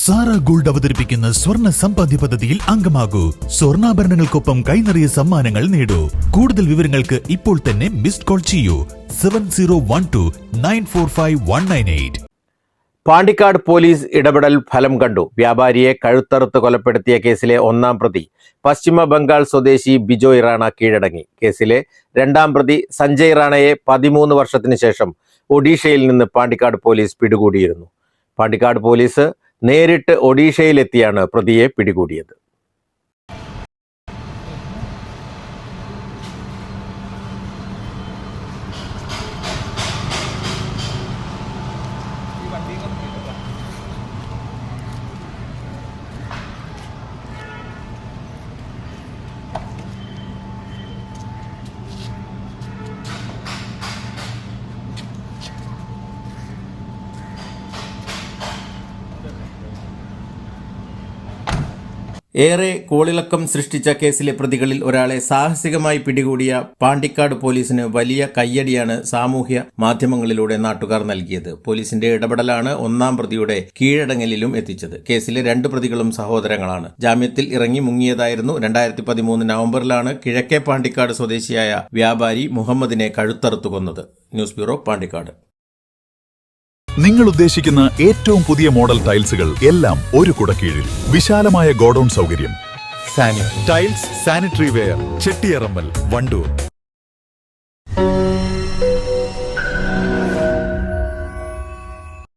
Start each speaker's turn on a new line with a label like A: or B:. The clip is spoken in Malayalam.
A: സാറ ഗോൾഡ് അവതരിപ്പിക്കുന്ന സ്വർണ്ണ സമ്പാദ്യ പദ്ധതിയിൽ അംഗമാകൂ. സ്വർണ്ണാഭരണങ്ങൾക്കൊപ്പം കൈനിറിയ സമ്മാനങ്ങൾ നേടൂ. കൂടുതൽ വിവരങ്ങൾക്ക് ഇപ്പോൾ തന്നെ മിസ്ഡ് കോൾ ചെയ്യൂ 7012945198.
B: പാണ്ടിക്കാട് പോലീസ് ഇടപെടൽ ഫലം കണ്ടു. വ്യാപാരിയെ കഴുത്തറുത്ത് കൊലപ്പെടുത്തിയ കേസിലെ ഒന്നാം പ്രതി പശ്ചിമ ബംഗാൾ സ്വദേശി ബിജോയ് റാണ കീഴടങ്ങി. കേസിലെ രണ്ടാം പ്രതി സഞ്ജയ് റാണയെ 13 വർഷത്തിന് ശേഷം ഒഡീഷയിൽ നിന്ന് പാണ്ടിക്കാട് പോലീസ് പിടികൂടിയിരുന്നു. പാണ്ടിക്കാട് പോലീസ് നേരിട്ട് ഒഡീഷയിലെത്തിയാണ് പ്രതിയെ പിടികൂടിയത്. ഏറെ കോളിളക്കം സൃഷ്ടിച്ച കേസിലെ പ്രതികളിൽ ഒരാളെ സാഹസികമായി പിടികൂടിയ പാണ്ടിക്കാട് പോലീസിന് വലിയ കയ്യടിയാണ് സാമൂഹ്യ മാധ്യമങ്ങളിലൂടെ നാട്ടുകാർ നൽകിയത്. പോലീസിന്റെ ഇടപെടലാണ് ഒന്നാം പ്രതിയുടെ കീഴടങ്ങലിലും എത്തിച്ചത്. കേസിലെ 2 പ്രതികളും സഹോദരങ്ങളാണ്. ജാമ്യത്തിൽ ഇറങ്ങി മുങ്ങിയതായിരുന്നു. 2013 നവംബറിലാണ് കിഴക്കേ പാണ്ടിക്കാട് സ്വദേശിയായ വ്യാപാരി മുഹമ്മദിനെ കഴുത്തറുത്തു കൊന്നത്. News bureau, Pandikkad.
C: നിങ്ങൾ ഉദ്ദേശിക്കുന്ന ഏറ്റവും പുതിയ മോഡൽ ടൈൽസുകൾ എല്ലാം ഒരു കുടക്കീഴിൽ. വിശാലമായ ഗോഡൌൺ സൗകര്യം, tiles, sanitary ware, Chettiyarammal, Wandoor.